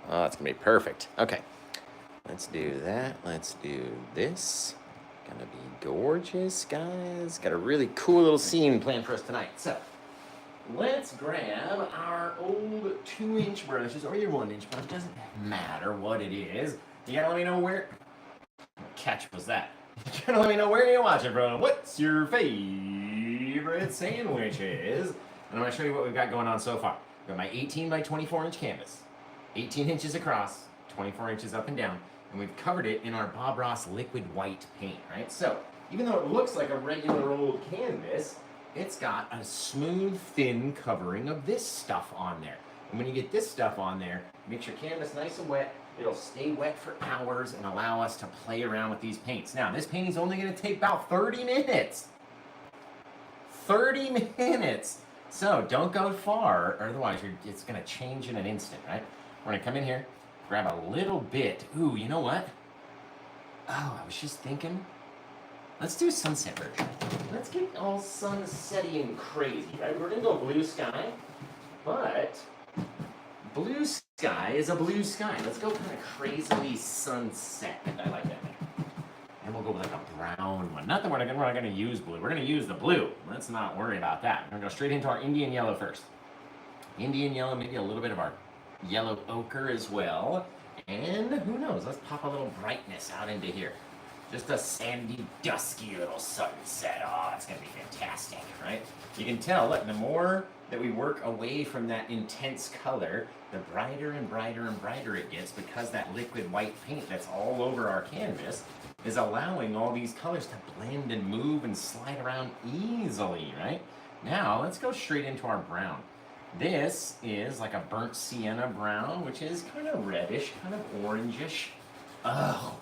Oh, that's gonna be perfect. Okay, let's do that. Let's do this. Gonna be gorgeous, guys. Got a really cool little scene planned for us tonight. So, let's grab our old 2-inch brushes, or your 1-inch brush. Doesn't matter what it is. You gotta let me know where. What catch was that? You gotta let me know where you're watching from. What's your favorite sandwiches? And I'm gonna show you what we've got going on so far. I've got my 18 by 24 inch canvas, 18 inches across, 24 inches up and down, and we've covered it in our Bob Ross liquid white paint, right? So even though it looks like a regular old canvas, it's got a smooth, thin covering of this stuff on there. And when you get this stuff on there, it makes your canvas nice and wet. It'll stay wet for hours and allow us to play around with these paints. Now, this painting's only gonna take about 30 minutes. 30 minutes. So don't go far, or otherwise it's gonna change in an instant, right? We're gonna come in here, grab a little bit. Ooh, you know what? Oh, I was just thinking, let's do a sunset version. Let's get all sunsetty and crazy, right? We're gonna go blue sky, but blue sky is a blue sky. Let's go kind of crazily sunset. I like that. And we'll go with like a brown one. Not that we're not gonna use blue. We're gonna use the blue. Let's not worry about that. We're gonna go straight into our Indian yellow first. Indian yellow, maybe a little bit of our yellow ochre as well. And who knows, let's pop a little brightness out into here. Just a sandy, dusky little sunset. Oh, it's gonna be fantastic, right? You can tell, look, the more that we work away from that intense color, the brighter and brighter and brighter it gets, because that liquid white paint that's all over our canvas is allowing all these colors to blend and move and slide around easily, right? Now, let's go straight into our brown. This is like a burnt sienna brown, which is kind of reddish, kind of orangish. Oh,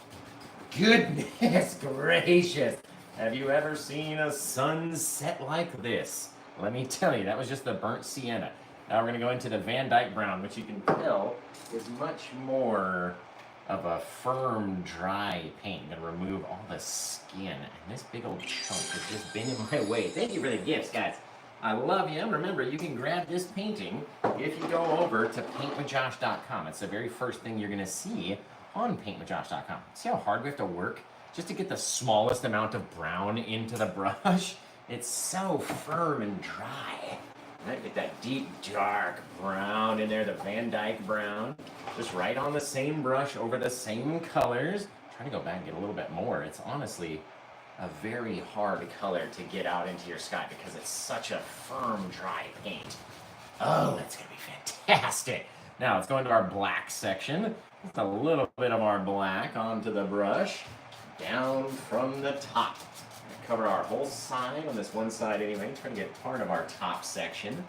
goodness gracious. Have you ever seen a sunset like this? Let me tell you, that was just the burnt sienna. Now we're gonna go into the Van Dyke brown, which you can tell is much more of a firm, dry paint. I'm gonna remove all the skin. And this big old chunk has just been in my way. Thank you for the gifts, guys. I love you. Remember, you can grab this painting if you go over to paintwithjosh.com. It's the very first thing you're gonna see on paintwithjosh.com. See how hard we have to work just to get the smallest amount of brown into the brush? It's so firm and dry. Right? Get that deep, dark brown in there, the Van Dyke brown. Just right on the same brush over the same colors. Trying to go back and get a little bit more. It's honestly a very hard color to get out into your sky because it's such a firm, dry paint. Oh, that's gonna be fantastic. Now let's go into our black section. Just a little bit of our black onto the brush, down from the top. Cover our whole side on this one side anyway. Trying to get part of our top section.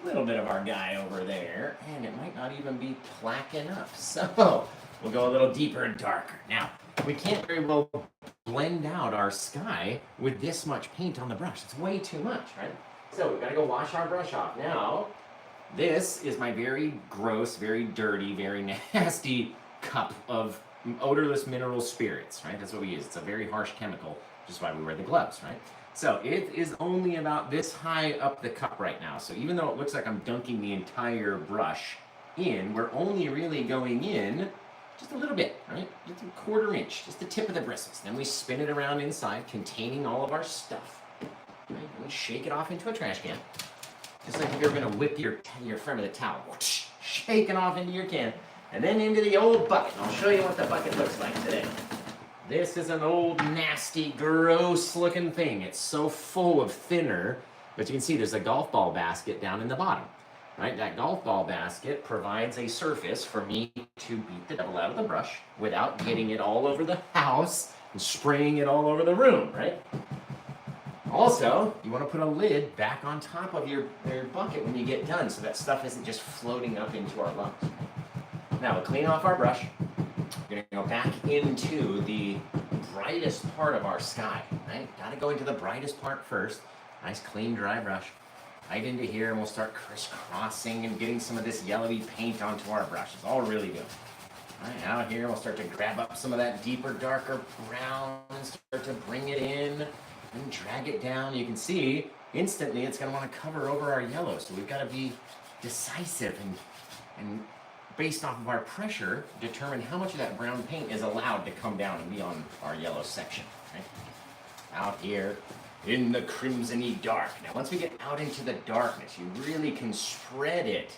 A little bit of our guy over there, and it might not even be placking up. So we'll go a little deeper and darker. Now, we can't very well blend out our sky with this much paint on the brush. It's way too much, right? So we've got to go wash our brush off. Now, this is my very gross, very dirty, very nasty cup of odorless mineral spirits, right? That's what we use. It's a very harsh chemical, which is why we wear the gloves, right? So it is only about this high up the cup right now. So even though it looks like I'm dunking the entire brush in, we're only really going in just a little bit, right? Just a 1/4 inch, just the tip of the bristles. Then we spin it around inside, containing all of our stuff, right? And we shake it off into a trash can. Just like if you're gonna whip your front of the towel, whoosh, shake it off into your can, and then into the old bucket. I'll show you what the bucket looks like today. This is an old, nasty, gross-looking thing. It's so full of thinner, but you can see there's a golf ball basket down in the bottom, right? That golf ball basket provides a surface for me to beat the devil out of the brush without getting it all over the house and spraying it all over the room, right? Also, you want to put a lid back on top of your bucket when you get done so that stuff isn't just floating up into our lungs. Now, we'll clean off our brush. We're going to go back into the brightest part of our sky, right? Got to go into the brightest part first. Nice, clean, dry brush. Right into here, and we'll start crisscrossing and getting some of this yellowy paint onto our brush. It's all really good. All right, out here, we'll start to grab up some of that deeper, darker brown and start to bring it in and drag it down. You can see instantly it's going to want to cover over our yellow, so we've got to be decisive and based off of our pressure, determine how much of that brown paint is allowed to come down and be on our yellow section, right? Out here in the crimson-y dark. Now, once we get out into the darkness, you really can spread it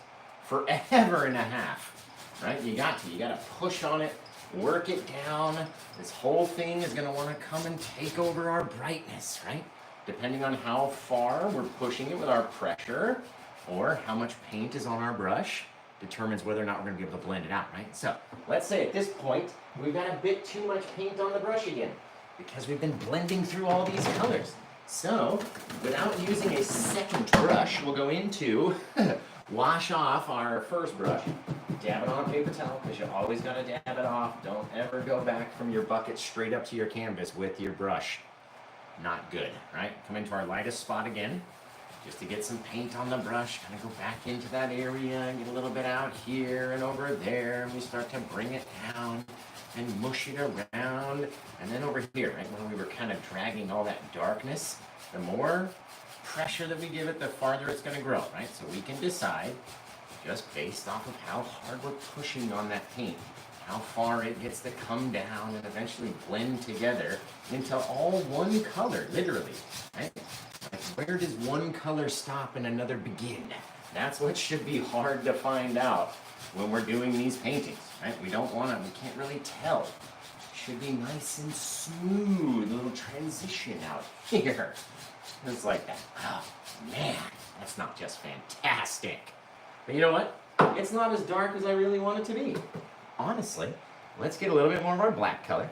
forever and a half, right? You got to push on it, work it down. This whole thing is going to want to come and take over our brightness, right? Depending on how far we're pushing it with our pressure or how much paint is on our brush determines whether or not we're going to be able to blend it out, right? So let's say at this point we've got a bit too much paint on the brush again because we've been blending through all these colors. So without using a second brush, we'll go into wash off our first brush, dab it on a paper towel because you always got to dab it off. Don't ever go back from your bucket straight up to your canvas with your brush. Not good, right? Come into our lightest spot again, just to get some paint on the brush, kind of go back into that area and get a little bit out here and over there, and we start to bring it down and mush it around. And then over here, right, when we were kind of dragging all that darkness, the more pressure that we give it, the farther it's going to grow, right? So we can decide, just based off of how hard we're pushing on that paint, how far it gets to come down and eventually blend together into all one color, literally, right? Like, where does one color stop and another begin? That's what should be hard to find out when we're doing these paintings, right? We can't really tell. It should be nice and smooth, a little transition out here. It's like that. Oh, man, that's not just fantastic. But you know what? It's not as dark as I really want it to be. Honestly, let's get a little bit more of our black color.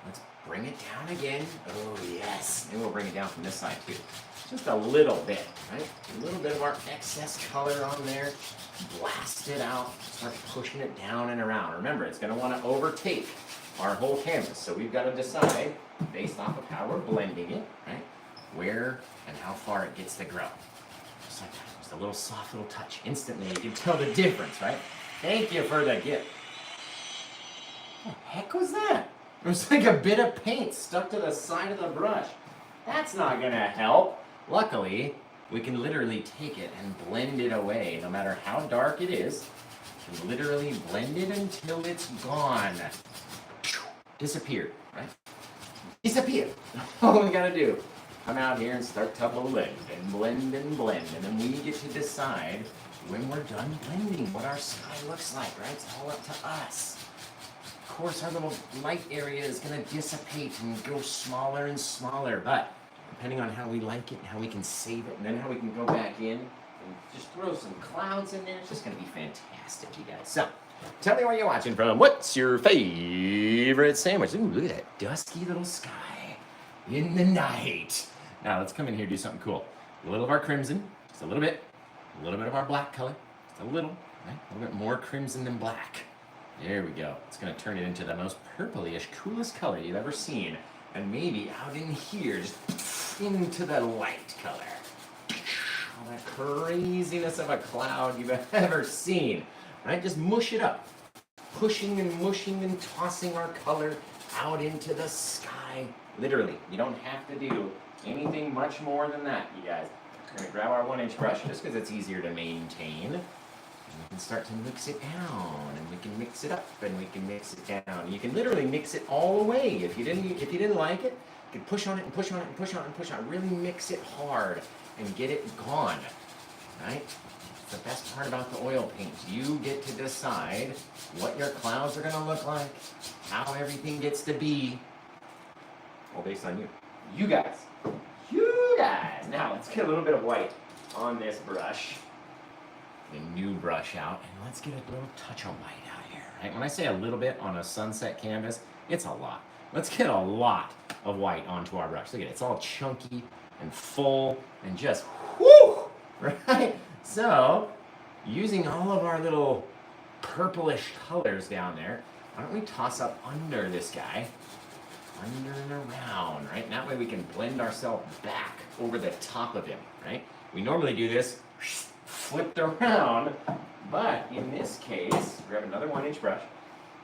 Let's bring it down again. Oh, yes. And we'll bring it down from this side, too. Just a little bit, right? A little bit of our excess color on there. Blast it out. Start pushing it down and around. Remember, it's going to want to overtake our whole canvas. So we've got to decide, based off of how we're blending it, right, where and how far it gets to grow. Just like that. Just a little soft little touch. Instantly, you can tell the difference, right? Thank you for the gift. What the heck was that? It was like a bit of paint stuck to the side of the brush. That's not going to help. Luckily, we can literally take it and blend it away. No matter how dark it is, we can literally blend it until it's gone. Disappeared, right? Disappear. All we got to do, come out here and start to blend and blend and blend. And then we get to decide when we're done blending what our sky looks like, right? It's all up to us. Of course, our little light area is going to dissipate and go smaller and smaller, but depending on how we like it and how we can save it and then how we can go back in and just throw some clouds in there, it's just going to be fantastic, you guys. So, tell me where you're watching from. What's your favorite sandwich? Ooh, look at that dusky little sky in the night. Now, let's come in here and do something cool. A little of our crimson, just a little bit of our black color, just a little, right? A little bit more crimson than black. There we go. It's going to turn it into the most purpley-ish, coolest color you've ever seen. And maybe out in here, just into the light color. All that craziness of a cloud you've ever seen. Right? Just mush it up. Pushing and mushing and tossing our color out into the sky. Literally. You don't have to do anything much more than that, you guys. We're going to grab our 1-inch brush just because it's easier to maintain. And we can start to mix it down, and we can mix it up, and we can mix it down. You can literally mix it all away. If you didn't like it, you can push on it and push on it and push on it and push on it. Really mix it hard and get it gone, right? It's the best part about the oil paints. You get to decide what your clouds are going to look like, how everything gets to be, all based on you. You guys. Now, let's get a little bit of white on this brush. A new brush out, and let's get a little touch of white out here, right? When I say a little bit on a sunset canvas, it's a lot. Let's get a lot of white onto our brush. Look at it, it's all chunky and full and just whoo, right? So, using all of our little purplish colors down there, why don't we toss up under this guy, under and around, right? And that way we can blend ourselves back over the top of him, right? We normally do this flipped around, but in this case, grab another 1-inch brush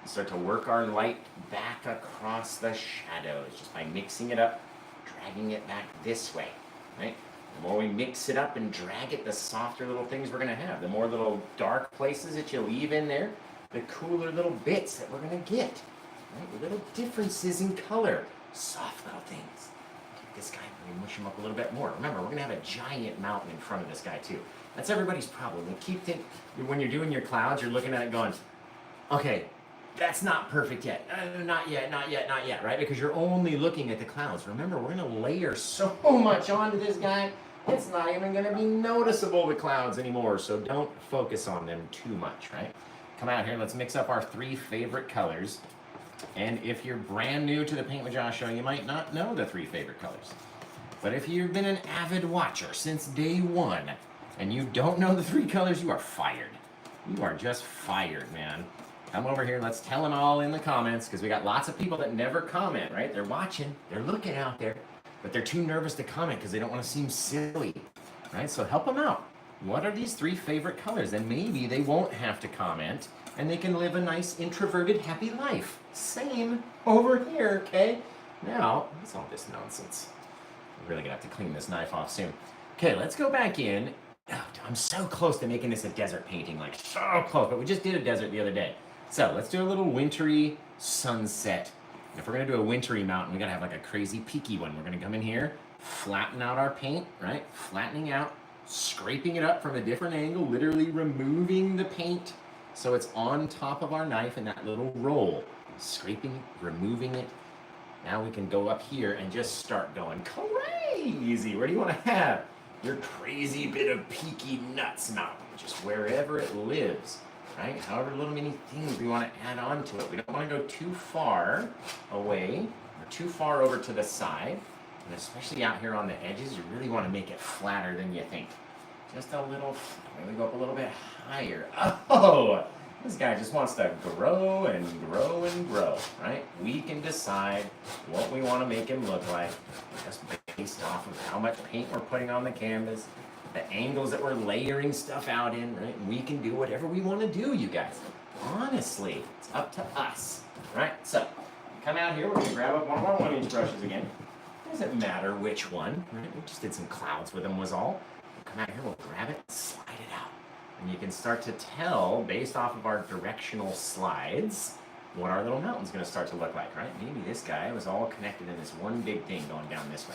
and start to work our light back across the shadows just by mixing it up, dragging it back this way, right? The more we mix it up and drag it, the softer little things we're going to have. The more little dark places that you leave in there, the cooler little bits that we're going to get. Right? Little differences in color. Soft little things. Take this guy and we mush him up a little bit more. Remember, we're going to have a giant mountain in front of this guy too. That's everybody's problem. We keep thinking, when you're doing your clouds, you're looking at it going, okay, that's not perfect yet. Not yet, not yet, not yet, right? Because you're only looking at the clouds. Remember, we're going to layer so much onto this guy, it's not even going to be noticeable, the clouds, anymore. So don't focus on them too much, right? Come out here, let's mix up our 3 favorite colors. And if you're brand new to the Paint with Josh show, you might not know the 3 favorite colors. But if you've been an avid watcher since day 1 and you don't know the 3 colors, you are fired. You are just fired, man. Come over here, let's tell them all in the comments, because we got lots of people that never comment, right? They're watching, they're looking out there, but they're too nervous to comment because they don't want to seem silly, right? So help them out. What are these 3 favorite colors? And maybe they won't have to comment, and they can live a nice, introverted, happy life. Same over here, okay? Now, what's all this nonsense? I'm really gonna have to clean this knife off soon. Okay, let's go back in. Oh, I'm so close to making this a desert painting, like so close, but we just did a desert the other day. So let's do a little wintry sunset. And if we're gonna do a wintry mountain, we gotta have like a crazy peaky one. We're gonna come in here, flatten out our paint, right? Flattening out, scraping it up from a different angle, literally removing the paint so it's on top of our knife in that little roll. Scraping it, removing it. Now we can go up here and just start going crazy. Where do you wanna have your crazy bit of peaky nuts mountain? Just wherever it lives. Right? However little many things we want to add on to it. We don't want to go too far away or too far over to the side. And especially out here on the edges, you really want to make it flatter than you think. Just a little, maybe go up a little bit higher. Oh, this guy just wants to grow and grow and grow, right? We can decide what we want to make him look like just based off of how much paint we're putting on the canvas, the angles that we're layering stuff out in, right? We can do whatever we want to do, you guys. Honestly, it's up to us, right? So, come out here, we're going to grab up one of our 1-inch brushes again. Doesn't matter which one, right? We just did some clouds with them was all. We'll come out here, we'll grab it, slide it out. And you can start to tell, based off of our directional slides, what our little mountain's going to start to look like, right? Maybe this guy was all connected in this one big thing going down this way.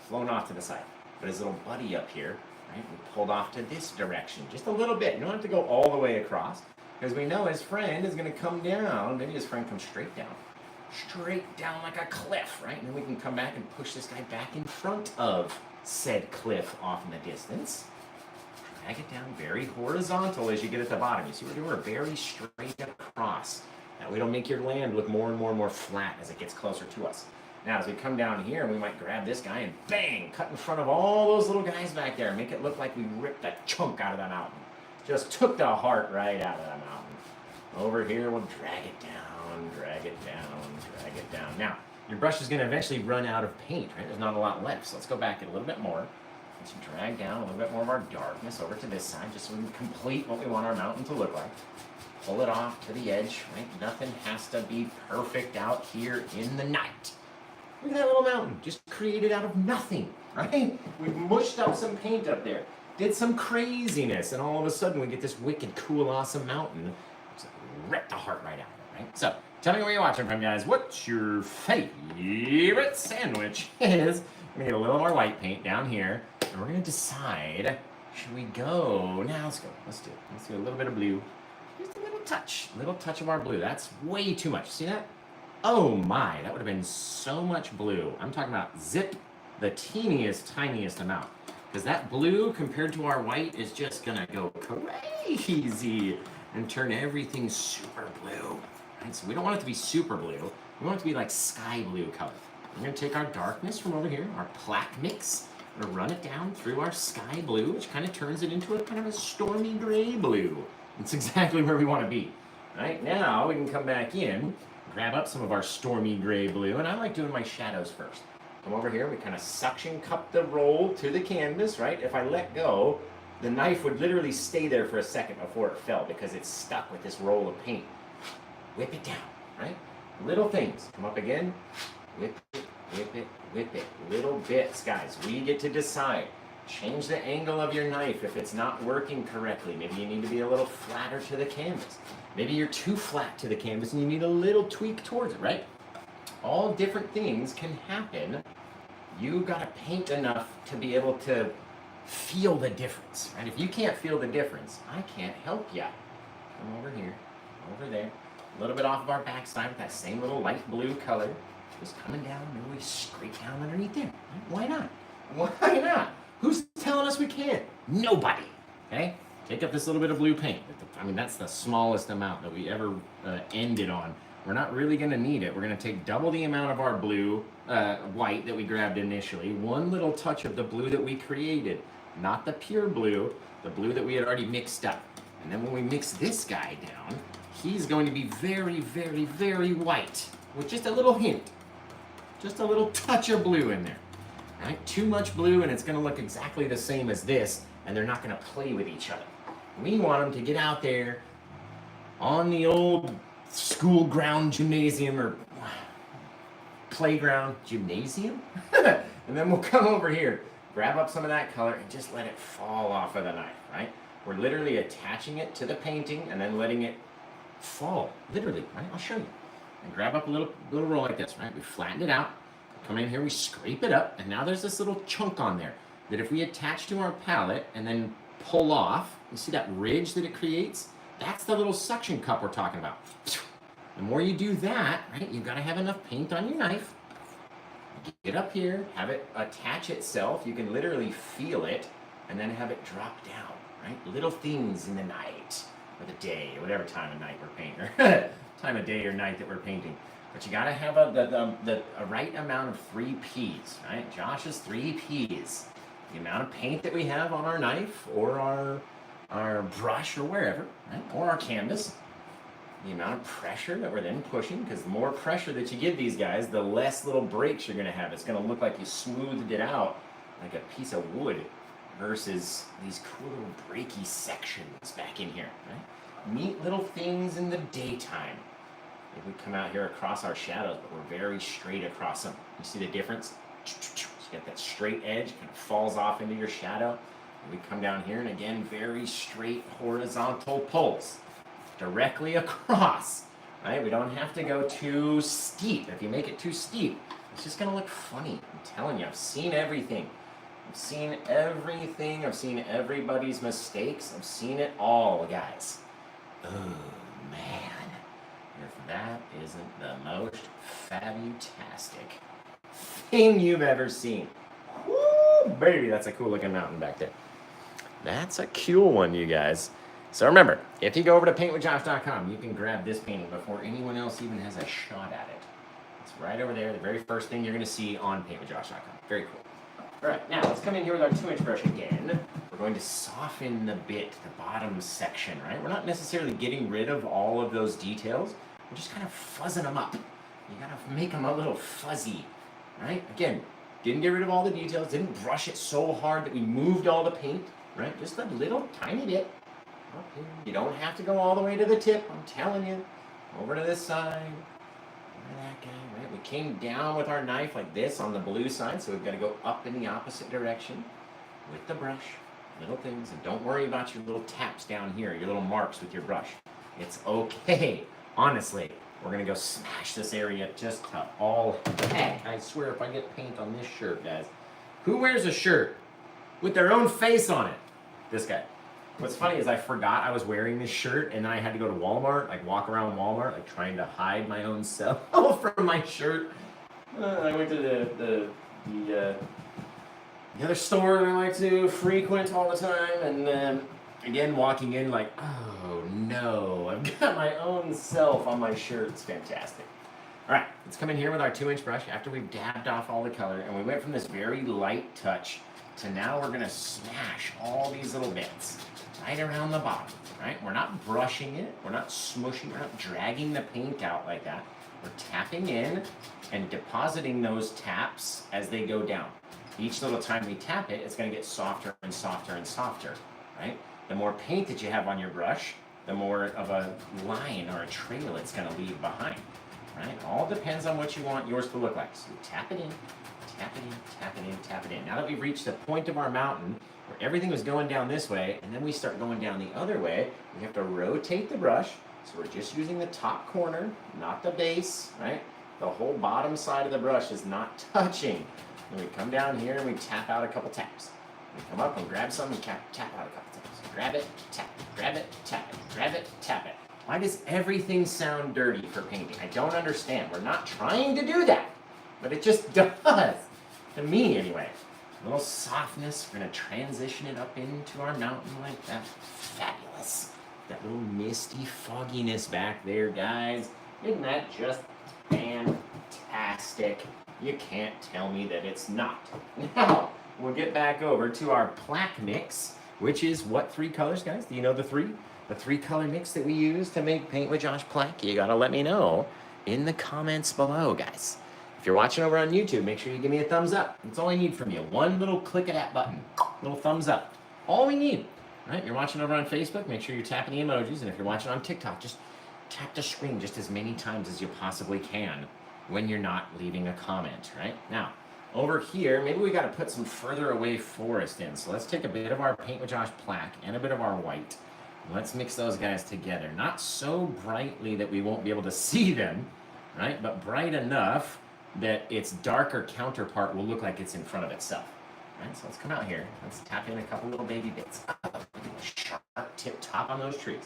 Flown off to the side. But his little buddy up here, right, we pulled off to this direction just a little bit. You don't have to go all the way across, because we know his friend is going to come down. Maybe his friend comes straight down like a cliff, right? And then we can come back and push this guy back in front of said cliff off in the distance. Drag it down very horizontal as you get at the bottom. You see what we're doing? We're very straight across. That way it'll make your land look more and more and more flat as it gets closer to us. Now, as we come down here, we might grab this guy and bang, cut in front of all those little guys back there. Make it look like we ripped a chunk out of the mountain. Just took the heart right out of the mountain. Over here, we'll drag it down, drag it down, drag it down. Now, your brush is going to eventually run out of paint, right? There's not a lot left. So let's go back a little bit more. Let's drag down a little bit more of our darkness over to this side, just so we can complete what we want our mountain to look like. Pull it off to the edge, right? Nothing has to be perfect out here in the night. Look at that little mountain, just created out of nothing, right? We've mushed up some paint up there, did some craziness, and all of a sudden we get this wicked, cool, awesome mountain. Just rip the heart right out of it, right? So, tell me where you're watching from, guys. What's your favorite sandwich? Is we're gonna get a little more white paint down here, and we're gonna decide, should we go? Now let's go. Let's do it. Let's do a little bit of blue. Just a little touch of our blue. That's way too much. See that? Oh my, that would have been so much blue. I'm talking about zip, the teeniest, tiniest amount. Because that blue compared to our white is just gonna go crazy and turn everything super blue. Right? So we don't want it to be super blue. We want it to be like sky blue color. We're gonna take our darkness from over here, our plaque mix, we're gonna run it down through our sky blue, which kind of turns it into a kind of a stormy gray blue. It's exactly where we want to be. Right now we can come back in, grab up some of our stormy gray blue, and I like doing my shadows first. Come over here, we kind of suction cup the roll to the canvas, right? If I let go, the knife would literally stay there for a second before it fell because it's stuck with this roll of paint. Whip it down, right? Little things. Come up again, whip it, whip it, whip it. Little bits, guys. We get to decide. Change the angle of your knife if it's not working correctly. Maybe you need to be a little flatter to the canvas. Maybe you're too flat to the canvas and you need a little tweak towards it, right? All different things can happen. You gotta paint enough to be able to feel the difference, right? If you can't feel the difference, I can't help you. Come over here, over there, a little bit off of our backside with that same little light blue color, just coming down, maybe we scrape down underneath there. Why not? Why not? Who's telling us we can't? Nobody, okay? Take up this little bit of blue paint. I mean, that's the smallest amount that we ever ended on. We're not really gonna need it. We're gonna take double the amount of our blue, white that we grabbed initially, one little touch of the blue that we created, not the pure blue, the blue that we had already mixed up. And then when we mix this guy down, he's going to be very, very, very white with just a little hint, just a little touch of blue in there. Right? Too much blue and it's gonna look exactly the same as this, and they're not gonna play with each other. We want them to get out there on the old school ground gymnasium or playground gymnasium. And then we'll come over here, grab up some of that color and just let it fall off of the knife, right? We're literally attaching it to the painting and then letting it fall, literally, right? I'll show you. And grab up a little roll like this, right? We flatten it out, come in here, we scrape it up, and now there's this little chunk on there that if we attach to our palette and then pull off, you see that ridge that it creates? That's the little suction cup we're talking about. The more you do that, right, you've got to have enough paint on your knife. Get up here, have it attach itself. You can literally feel it, and then have it drop down, right? Little things in the night, or the day, or whatever time of night we're painting, or time of day or night that we're painting. But you got to have a right amount of 3 Ps, right? Josh's 3 Ps. The amount of paint that we have on our knife, or our brush, or wherever, right? Or our canvas. The amount of pressure that we're then pushing, because the more pressure that you give these guys, the less little breaks you're going to have. It's going to look like you smoothed it out like a piece of wood versus these cool little breaky sections back in here, right? Neat little things in the daytime. If we come out here across our shadows, but we're very straight across them. You see the difference? You get that straight edge, kind of falls off into your shadow. And we come down here, and again, very straight horizontal pulls. Directly across, right? We don't have to go too steep. If you make it too steep, it's just gonna look funny. I'm telling you, I've seen everything. I've seen everything. I've seen everybody's mistakes. I've seen it all, guys. Oh, man. If that isn't the most fabutastic thing you've ever seen. Woo, baby, that's a cool looking mountain back there. That's a cool one, you guys. So remember, if you go over to paintwithjosh.com, you can grab this painting before anyone else even has a shot at it. It's right over there, the very first thing you're going to see on paintwithjosh.com. Very cool. All right, now let's come in here with our 2-inch brush again. We're going to soften the bit, the bottom section, right? We're not necessarily getting rid of all of those details. We're just kind of fuzzing them up. You got to make them a little fuzzy, right? Again, didn't get rid of all the details, didn't brush it so hard that we moved all the paint, right? Just a little tiny bit. You don't have to go all the way to the tip, I'm telling you. Over to this side. Over to that guy, right? We came down with our knife like this on the blue side, so we've got to go up in the opposite direction with the brush. Little things, and don't worry about your little taps down here, your little marks with your brush. It's okay. Honestly, we're going to go smash this area just to all heck. I swear if I get paint on this shirt, guys. Who wears a shirt with their own face on it? This guy. What's funny is I forgot I was wearing this shirt, and then I had to go to Walmart, like walk around Walmart, like trying to hide my own self from my shirt. I went to the other store that I like to frequent all the time, and then again walking in like, oh no, I've got my own self on my shirt. It's fantastic. All right, let's come in here with our 2-inch brush after we've dabbed off all the color, and we went from this very light touch to now we're gonna smash all these little bits right around the bottom, right? We're not brushing it, we're not smushing, we're not dragging the paint out like that. We're tapping in and depositing those taps as they go down. Each little time we tap it, it's gonna get softer and softer and softer, right? The more paint that you have on your brush, the more of a line or a trail it's gonna leave behind, right? All depends on what you want yours to look like. So tap it in, tap it in, tap it in, tap it in. Now that we've reached the point of our mountain where everything was going down this way, and then we start going down the other way, we have to rotate the brush So we're just using the top corner, not the base, right? The whole bottom side of the brush is not touching. And we come down here and we tap out a couple taps. We come up and grab some and tap out a couple taps. Grab it, tap it, grab it, tap it, grab it, tap it. Why does everything sound dirty for painting? I don't understand. We're not trying to do that, but it just does. To me, anyway. A little softness. We're going to transition it up into our mountain like that. Fabulous. That little misty fogginess back there, guys. Isn't that just fantastic? You can't tell me that it's not. Now, we'll get back over to our plaque mix, which is what 3 colors, guys? Do you know the 3? The 3 color mix that we use to make Paint with Josh plaque? You gotta let me know in the comments below, guys. If you're watching over on YouTube, make sure you give me a thumbs up. That's all I need from you. One little click of that button, little thumbs up. All we need, right? You're watching over on Facebook, make sure you're tapping the emojis. And if you're watching on TikTok, just tap the screen just as many times as you possibly can when you're not leaving a comment, right? Now, over here, maybe we gotta put some further away forest in. So let's take a bit of our Paint with Josh plaque and a bit of our white. Let's mix those guys together. Not so brightly that we won't be able to see them, right? But bright enough that its darker counterpart will look like it's in front of itself. Right? So let's come out here. Let's tap in a couple little baby bits. Sharp tip top on those trees.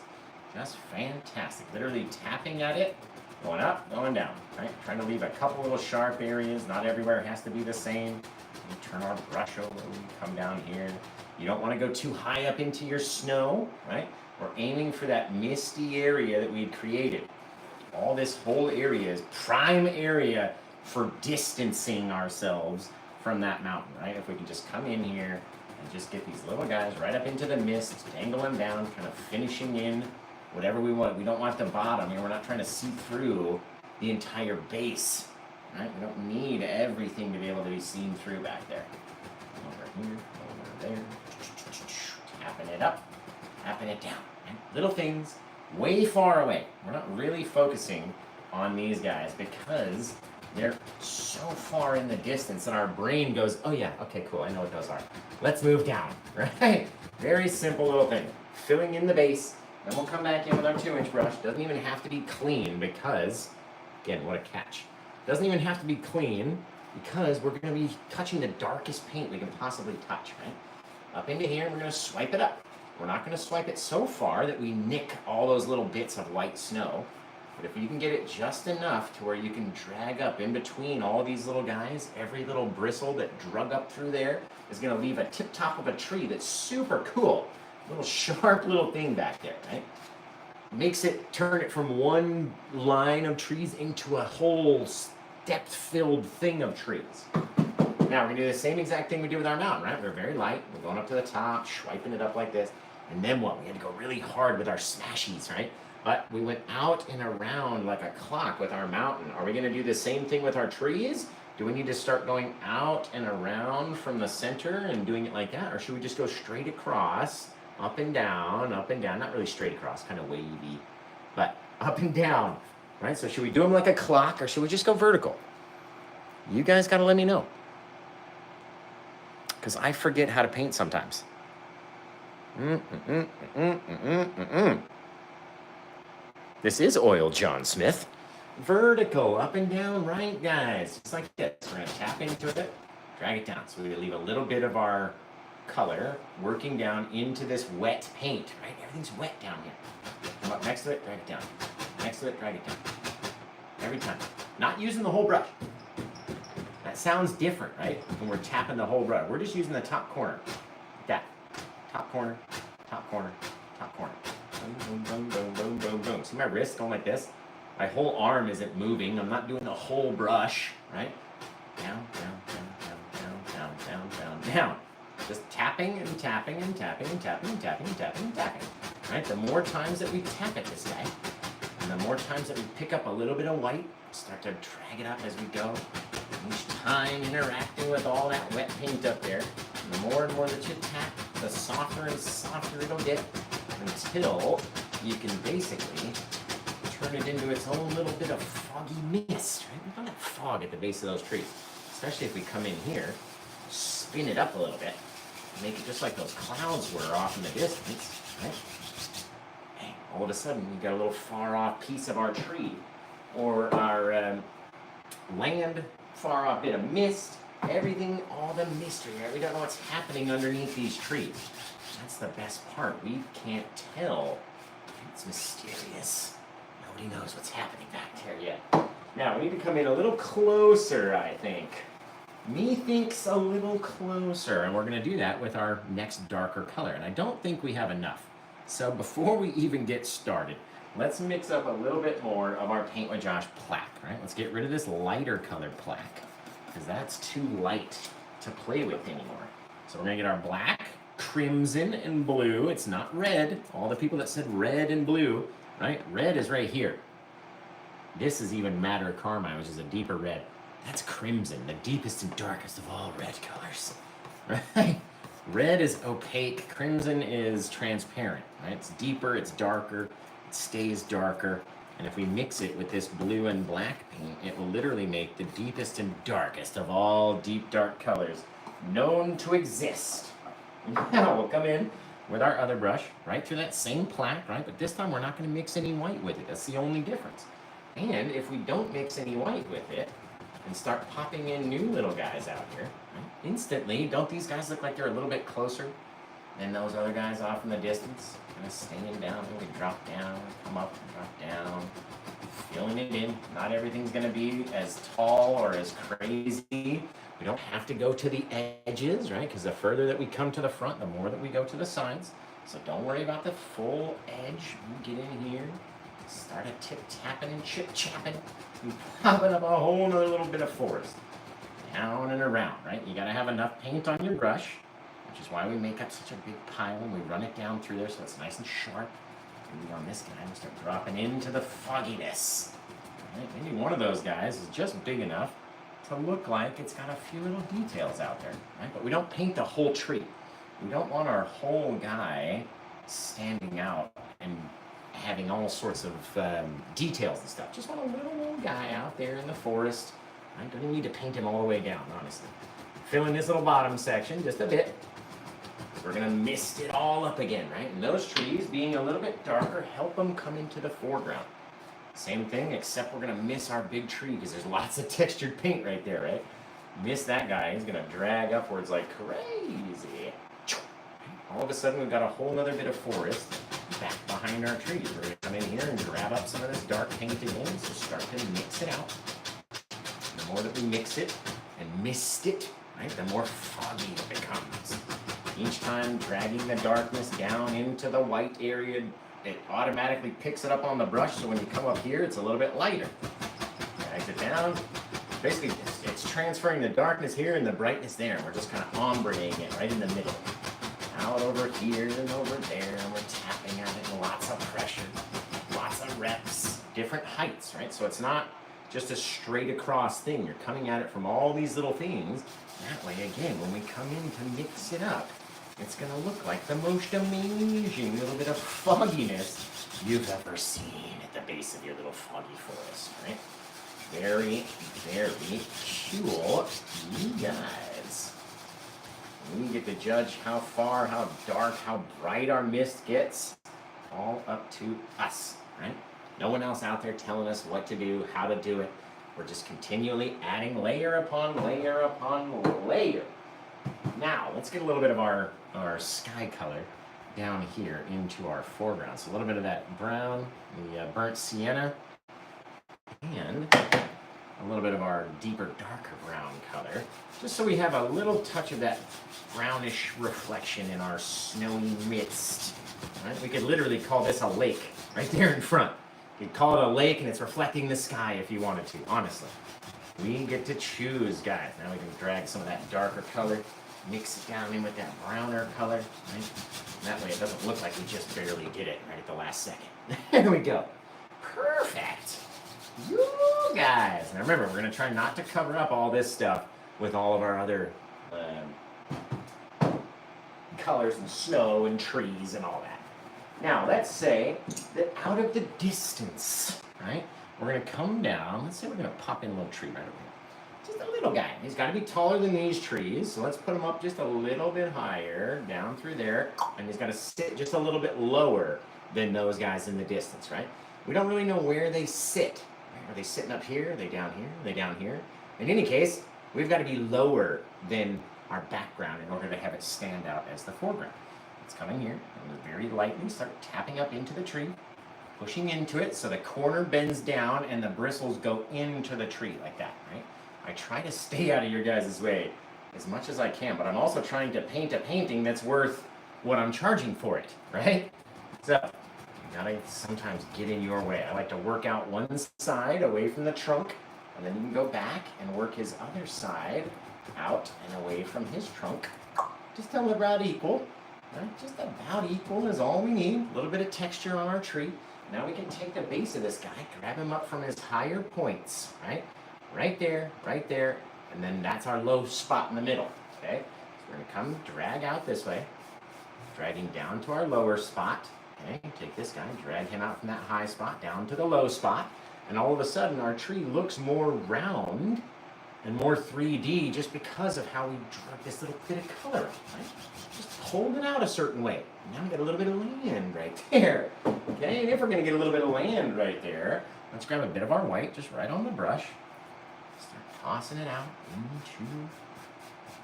Just fantastic. Literally tapping at it, going up, going down. Right? Trying to leave a couple little sharp areas. Not everywhere has to be the same. We turn our brush over. We come down here. You don't want to go too high up into your snow, right? We're aiming for that misty area that we'd created. All this whole area is prime area for distancing ourselves from that mountain, right? If we can just come in here and just get these little guys right up into the mist, dangle them down, kind of finishing in whatever we want. We don't want the bottom, we're not trying to see through the entire base, right? We don't need everything to be able to be seen through back there. Over here, over there, tapping it up, tapping it down. Right? Little things way far away. We're not really focusing on these guys because they're so far in the distance and our brain goes, oh yeah, okay, cool, I know what those are. Let's move down, right? Very simple little thing. Filling in the base, then we'll come back in with our 2-inch brush. Doesn't even have to be clean because, again, what a catch. Doesn't even have to be clean because we're gonna be touching the darkest paint we can possibly touch, right? Up into here, we're gonna swipe it up. We're not gonna swipe it so far that we nick all those little bits of white snow. But if you can get it just enough to where you can drag up in between all these little guys, every little bristle that drug up through there is going to leave a tip top of a tree that's super cool. Little sharp little thing back there, right? Makes it, turn it from one line of trees into a whole depth-filled thing of trees. Now we're going to do the same exact thing we did with our mountain, right? We're very light. We're going up to the top, swiping it up like this. And then what? We had to go really hard with our smashies, right? But we went out and around like a clock with our mountain. Are we going to do the same thing with our trees? Do we need to start going out and around from the center and doing it like that? Or should we just go straight across, up and down, not really straight across, kind of wavy, but up and down, right? So should we do them like a clock or should we just go vertical? You guys got to let me know. Because I forget how to paint sometimes. This is Oil John Smith. Vertical, up and down, right, guys? Just like this. We're going to tap into it, drag it down. So we leave a little bit of our color working down into this wet paint, right? Everything's wet down here. Come up next to it, drag it down. Next to it, drag it down. Every time. Not using the whole brush. That sounds different, right? When we're tapping the whole brush. We're just using the top corner. Like that. Top corner, top corner, top corner. Boom, boom, boom, boom, boom, boom. See my wrist going like this? My whole arm isn't moving. I'm not doing the whole brush, right? Down, down, down, down, down, down, down, down, down. Just tapping and tapping and tapping and tapping and tapping and tapping and tapping. Right? The more times that we tap it this guy, and the more times that we pick up a little bit of white, start to drag it up as we go. Each time interacting with all that wet paint up there. And the more and more that you tap, the softer and softer it'll get, until you can basically turn it into its own little bit of foggy mist, right? We don't have fog at the base of those trees, especially if we come in here, spin it up a little bit, make it just like those clouds were off in the distance, right? Hey, all of a sudden we've got a little far off piece of our tree, or our land, far off bit of mist, everything, all the mystery, right? We don't know what's happening underneath these trees. That's the best part. We can't tell. It's mysterious. Nobody knows what's happening back there yet. Now, we need to come in a little closer, I think. Methinks a little closer, and we're going to do that with our next darker color, and I don't think we have enough. So before we even get started, let's mix up a little bit more of our Paint with Josh plaque, right? Let's get rid of this lighter colored plaque, because that's too light to play with anymore. So we're going to get our black, crimson, and blue. It's not red. All the people that said red and blue, right? Red is right here. This is even madder carmine, which is a deeper red. That's crimson, the deepest and darkest of all red colors, right? Red is opaque, crimson is transparent, right? It's deeper, it's darker, it stays darker, and if we mix it with this blue and black paint, it will literally make the deepest and darkest of all deep dark colors known to exist. Now we'll come in with our other brush, right through that same plaque, right? But this time we're not going to mix any white with it. That's the only difference. And if we don't mix any white with it, and start popping in new little guys out here, right? Instantly, don't these guys look like they're a little bit closer than those other guys off in the distance? Kind of staying down, we drop down, come up, drop down, filling it in. Not everything's gonna be as tall or as crazy. We don't have to go to the edges, right? Because the further that we come to the front, the more that we go to the sides. So don't worry about the full edge. You get in here, start a tip-tapping and chip-chapping. And popping up a whole nother little bit of forest. Down and around, right? You gotta have enough paint on your brush, which is why we make up such a big pile and we run it down through there so it's nice and sharp. Maybe on this guy, we start dropping into the fogginess. Right? Maybe one of those guys is just big enough to look like it's got a few little details out there, right? But we don't paint the whole tree. We don't want our whole guy standing out and having all sorts of details and stuff. Just want a little guy out there in the forest. I don't even need to paint him all the way down, honestly. Fill in this little bottom section just a bit. We're gonna mist it all up again, right? And those trees, being a little bit darker, help them come into the foreground. Same thing, except we're gonna miss our big tree because there's lots of textured paint right there, right? Miss that guy, he's gonna drag upwards like crazy. All of a sudden, we've got a whole other bit of forest back behind our trees. We're going to come in here and grab up some of this dark paint again, so start to mix it out. The more that we mix it and mist it, right, the more foggy it becomes. Each time dragging the darkness down into the white area, it automatically picks it up on the brush, so when you come up here, it's a little bit lighter. Drags it down. Basically, it's transferring the darkness here and the brightness there. We're just kind of ombreing it right in the middle. Out over here and over there, and we're tapping at it, lots of pressure, lots of reps, different heights, right? So it's not just a straight across thing. You're coming at it from all these little things. That way, again, when we come in to mix it up, it's gonna look like the most amazing little bit of fogginess you've ever seen at the base of your little foggy forest, right? Very, very cool, you guys. We get to judge how far, how dark, how bright our mist gets. All up to us, right? No one else out there telling us what to do, how to do it. We're just continually adding layer upon layer upon layer. Now, let's get a little bit of our sky color down here into our foreground. So a little bit of that brown, the burnt sienna, and a little bit of our deeper, darker brown color, just so we have a little touch of that brownish reflection in our snowy mist. Right? We could literally call this a lake right there in front. You could call it a lake and it's reflecting the sky if you wanted to, honestly. We get to choose, guys. Now we can drag some of that darker color, mix it down in with that browner color, right? And that way it doesn't look like we just barely did it right at the last second. There we go. Perfect. You guys. Now remember, we're going to try not to cover up all this stuff with all of our other colors and snow and trees and all that. Now, let's say that out of the distance, right, we're going to come down. Let's say we're going to pop in a little tree right over here. Just a little guy. He's got to be taller than these trees, so let's put him up just a little bit higher, down through there, and he's got to sit just a little bit lower than those guys in the distance, right? We don't really know where they sit. Right? Are they sitting up here? Are they down here? Are they down here? In any case, we've got to be lower than our background in order to have it stand out as the foreground. Let's come in here and very lightly start tapping up into the tree, pushing into it so the corner bends down and the bristles go into the tree like that, right? I try to stay out of your guys' way as much as I can, but I'm also trying to paint a painting that's worth what I'm charging for it, right? So, you gotta sometimes get in your way. I like to work out one side away from the trunk, and then you can go back and work his other side out and away from his trunk. Just tell him about equal, right? Just about equal is all we need. A little bit of texture on our tree. Now we can take the base of this guy, grab him up from his higher points, right? Right there, and then that's our low spot in the middle, okay? So we're gonna come drag out this way, dragging down to our lower spot, okay? Take this guy, drag him out from that high spot down to the low spot, and all of a sudden our tree looks more round and more 3D just because of how we drug this little bit of color, right? Just pulled it out a certain way. Now we got a little bit of land right there, okay? And if we're gonna get a little bit of land right there, let's grab a bit of our white just right on the brush. Start tossing it out into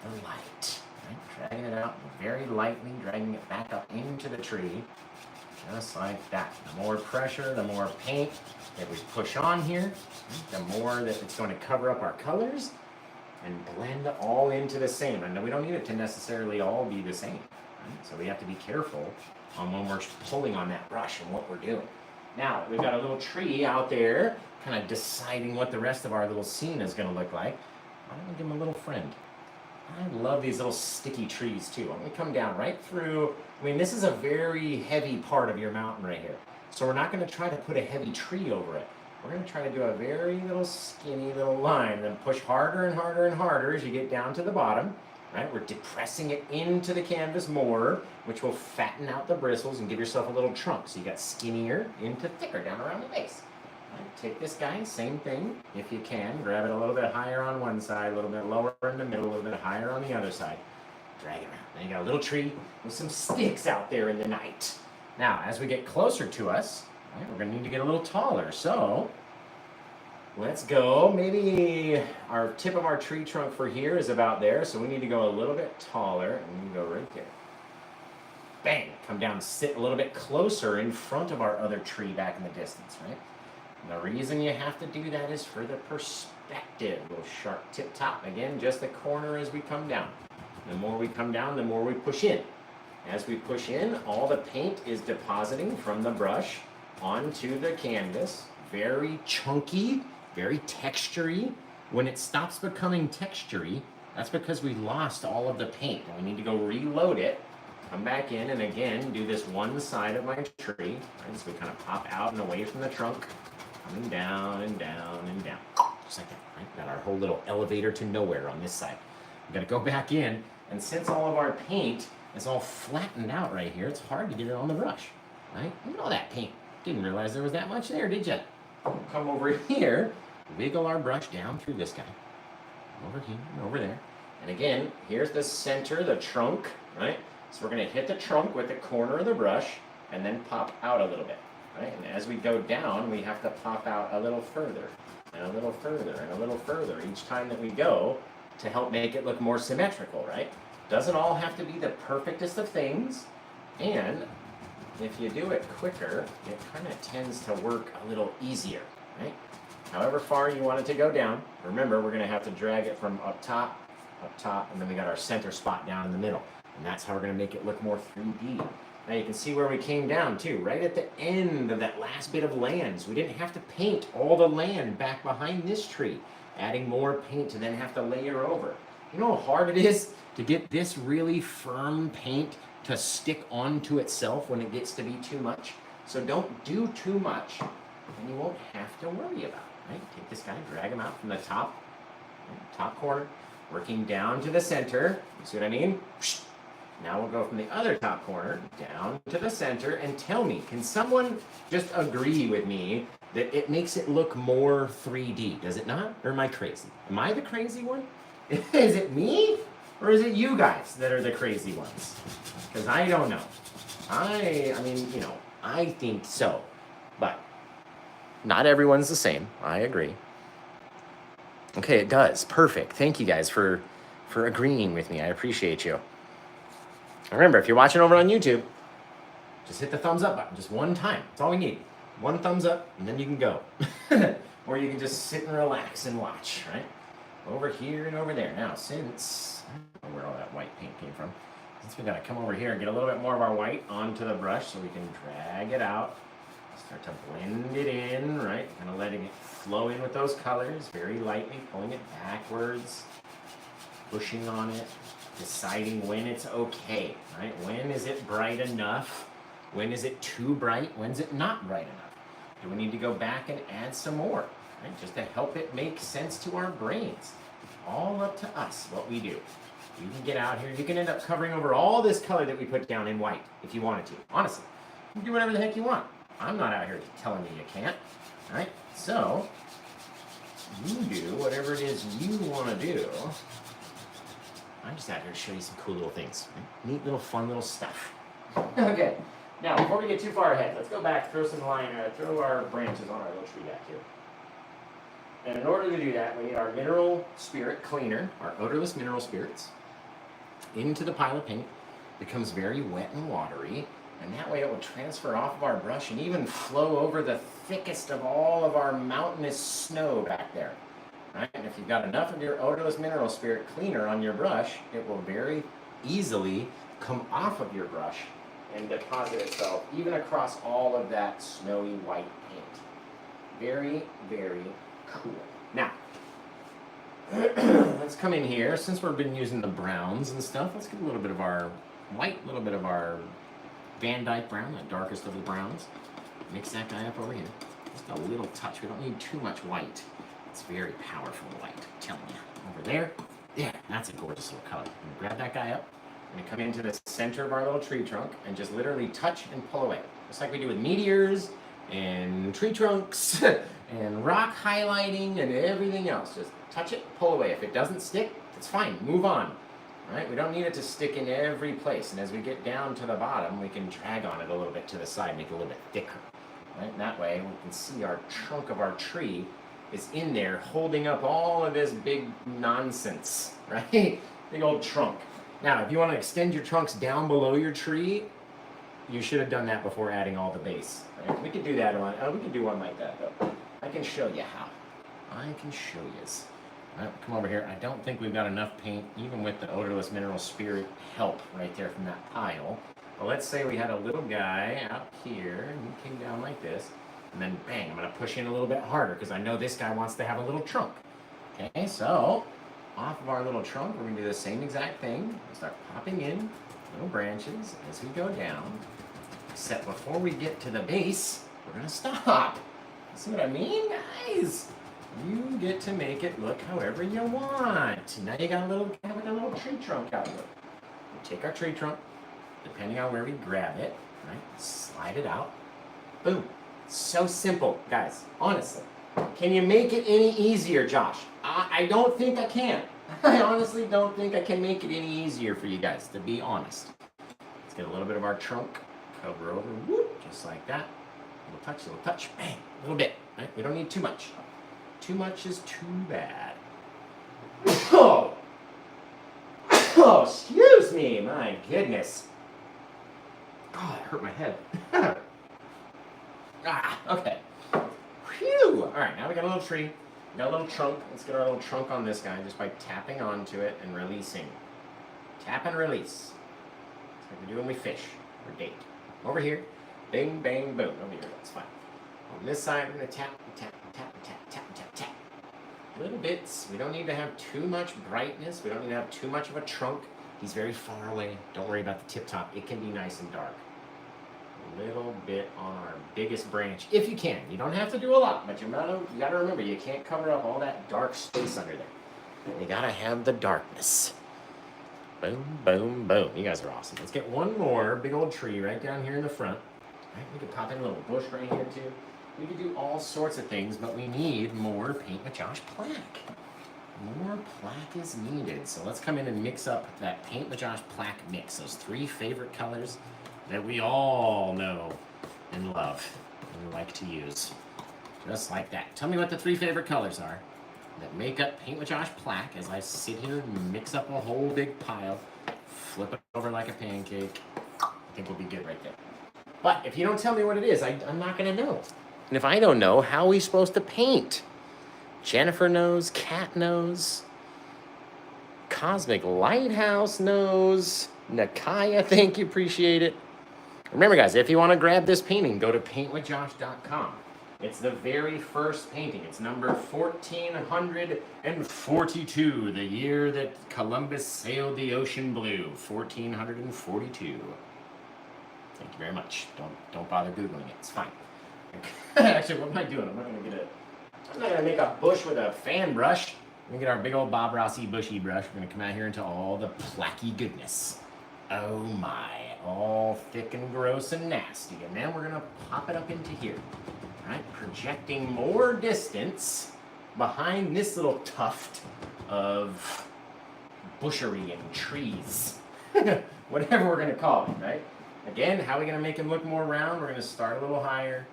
the light, right? Dragging it out very lightly, dragging it back up into the tree, just like that. The more pressure, the more paint that we push on here, the more that it's going to cover up our colors and blend all into the same. And we don't need it to necessarily all be the same, right? So we have to be careful on when we're pulling on that brush and what we're doing. Now, we've got a little tree out there, kind of deciding what the rest of our little scene is going to look like. Why don't we give him a little friend? I love these little sticky trees too. I'm going to come down right through. I mean, this is a very heavy part of your mountain right here. So we're not going to try to put a heavy tree over it. We're going to try to do a very little skinny little line, then push harder and harder and harder as you get down to the bottom. Right? We're depressing it into the canvas more, which will fatten out the bristles and give yourself a little trunk. So you got skinnier into thicker down around the base. Right? Take this guy, same thing, if you can. Grab it a little bit higher on one side, a little bit lower in the middle, a little bit higher on the other side. Drag it around. Then you got a little tree with some sticks out there in the night. Now, as we get closer to us, right, we're going to need to get a little taller. So let's go. Maybe our tip of our tree trunk for here is about there, so we need to go a little bit taller, and we can go right there. Bang! Come down, sit a little bit closer in front of our other tree back in the distance, right? And the reason you have to do that is for the perspective. A little sharp tip top. Again, just the corner as we come down. The more we come down, the more we push in. As we push in, all the paint is depositing from the brush onto the canvas. Very chunky, very textury. When it stops becoming textury, that's because we lost all of the paint. And we need to go reload it, come back in, and again, do this one side of my tree. Right, so we kind of pop out and away from the trunk, coming down and down and down. Just like that, right? Got our whole little elevator to nowhere on this side. We gotta go back in, and since all of our paint is all flattened out right here, it's hard to get it on the brush, right? Look at all that paint. Didn't realize there was that much there, did you? Come over here, wiggle our brush down through this guy. Over here and over there. And again, here's the center, the trunk, right? So we're gonna hit the trunk with the corner of the brush and then pop out a little bit, right? And as we go down, we have to pop out a little further and a little further and a little further each time that we go to help make it look more symmetrical, right? Doesn't all have to be the perfectest of things, and if you do it quicker, it kind of tends to work a little easier, right? However far you want it to go down, remember we're going to have to drag it from up top, and then we got our center spot down in the middle, and that's how we're going to make it look more 3D. Now you can see where we came down too, right at the end of that last bit of land. So we didn't have to paint all the land back behind this tree, adding more paint to then have to layer over. You know how hard it is to get this really firm paint to stick onto itself when it gets to be too much? So don't do too much, and you won't have to worry about it, right? Take this guy, drag him out from the top corner, working down to the center. You see what I mean? Now we'll go from the other top corner down to the center, and tell me, can someone just agree with me that it makes it look more 3D? Does it not? Or am I crazy? Am I the crazy one? Is it me? Or is it you guys that are the crazy ones? Because I don't know. I mean, you know, I think so, but not everyone's the same. I agree. Okay, it does. Perfect. Thank you guys for agreeing with me. I appreciate you. Remember, if you're watching over on YouTube, just hit the thumbs up button just one time. That's all we need. One thumbs up, and then you can go. Or you can just sit and relax and watch, right? Over here and over there. Now, since, I don't know where all that white paint came from. Since we gotta come over here and get a little bit more of our white onto the brush so we can drag it out. Start to blend it in, right? Kind of letting it flow in with those colors, very lightly, pulling it backwards, pushing on it, deciding when it's okay, right? When is it bright enough? When is it too bright? When's it not bright enough? Do we need to go back and add some more, right? Just to help it make sense to our brains. All up to us, what we do. You can get out here, you can end up covering over all this color that we put down in white if you wanted to. Honestly, you can do whatever the heck you want. I'm not out here telling you you can't, all right? So, you do whatever it is you want to do. I'm just out here to show you some cool little things. Right? Neat little fun little stuff. Okay, now before we get too far ahead, let's go back, throw our branches on our little tree back here. And in order to do that, we need our mineral spirit cleaner, our odorless mineral spirits, into the pile of paint. It becomes very wet and watery. And that way it will transfer off of our brush and even flow over the thickest of all of our mountainous snow back there. Right? And if you've got enough of your odorless mineral spirit cleaner on your brush, it will very easily come off of your brush and deposit itself even across all of that snowy white paint. Very, very cool. Now, let's come in here. Since we've been using the browns and stuff, let's get a little bit of our white, a little bit of our Van Dyke brown, the darkest of the browns. Mix that guy up over here. Just a little touch. We don't need too much white. It's very powerful white, I'm telling you. Over there. Yeah, that's a gorgeous little color. I'm gonna grab that guy up. I'm gonna come into the center of our little tree trunk and just literally touch and pull away. Just like we do with meteors and tree trunks and rock highlighting and everything else. Just touch it, pull away. If it doesn't stick, it's fine. Move on. Right? We don't need it to stick in every place. And as we get down to the bottom, we can drag on it a little bit to the side, make it a little bit thicker. Right? And that way, we can see our trunk of our tree is in there holding up all of this big nonsense, right? Big old trunk. Now, if you want to extend your trunks down below your tree, you should have done that before adding all the base. Right? We could do that one. We could do one like that, though. I can show you how. I can show you. Right, come over here. I don't think we've got enough paint, even with the odorless mineral spirit help right there from that pile. But let's say we had a little guy out here, and he came down like this, and then bang, I'm going to push in a little bit harder because I know this guy wants to have a little trunk. Okay, so off of our little trunk, we're going to do the same exact thing. We'll start popping in little branches as we go down. Except before we get to the base, we're going to stop. See what I mean, guys? You get to make it look however you want. Now you got a little tree trunk out here. We take our tree trunk, depending on where we grab it, right? Slide it out. Boom. So simple, guys. Honestly. Can you make it any easier, Josh? I don't think I can. I honestly don't think I can make it any easier for you guys, to be honest. Let's get a little bit of our trunk, cover over, whoop, just like that. Little touch, bang, a little bit, right? We don't need too much. Too much is too bad. Oh, excuse me, my goodness. Oh, that hurt my head. Okay. Phew. All right, now we got a little tree. We got a little trunk. Let's get our little trunk on this guy just by tapping onto it and releasing. Tap and release. That's like we do when we fish or date. Over here. Bing, bang, boom. Over here, that's fine. On this side, we're going to tap, tap, tap, tap, tap, tap, tap. Little bits. We don't need to have too much brightness. We don't need to have too much of a trunk. He's very far away. Don't worry about the tip top. It can be nice and dark. A little bit on our biggest branch, if you can. You don't have to do a lot, but you got to remember, you can't cover up all that dark space under there. You got to have the darkness. Boom, boom, boom. You guys are awesome. Let's get one more big old tree right down here in the front. Right, we could pop in a little bush right here too. We could do all sorts of things, but we need more Paint with Josh plaque. More plaque is needed. So let's come in and mix up that Paint with Josh plaque mix. Those three favorite colors that we all know. and love and like to use. Just like that. Tell me what the 3 favorite colors are that make up Paint with Josh plaque as I sit here and mix up a whole big pile, flip it over like a pancake. I think we'll be good right there. But if you don't tell me what it is, I'm not going to know. And if I don't know, how are we supposed to paint? Jennifer knows, Kat knows, Cosmic Lighthouse knows, Nakaya, thank you, appreciate it. Remember, guys, if you want to grab this painting, go to paintwithjosh.com. It's the very first painting. It's number 1442, the year that Columbus sailed the ocean blue. 1442. Thank you very much. Don't bother Googling it. It's fine. Actually, what am I doing? I'm not gonna make a bush with a fan brush. We're gonna get our big old Bob Rossi bushy brush. We're gonna come out here into all the placky goodness. Oh my, all thick and gross and nasty. And then we're gonna pop it up into here. Right, projecting more distance behind this little tuft of bushery and trees. Whatever we're gonna call it, right? Again, how are we gonna make him look more round? We're gonna start a little higher,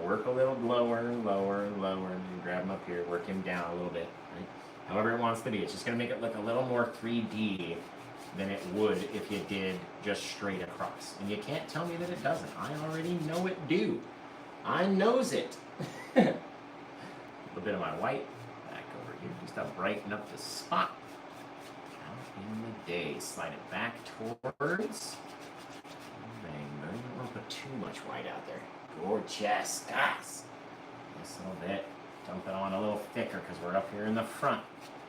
work a little lower and lower and lower, and grab him up here, work him down a little bit, right? However it wants to be. It's just gonna make it look a little more 3D than it would if you did just straight across. And you can't tell me that it doesn't. I already know it do. I knows it. A little bit of my white back over here, just to brighten up the spot. Out in the day, slide it back towards. Bang, bang. Don't put too much white out there. Gorgeous, guys. Just a little bit. Dump it on a little thicker because we're up here in the front.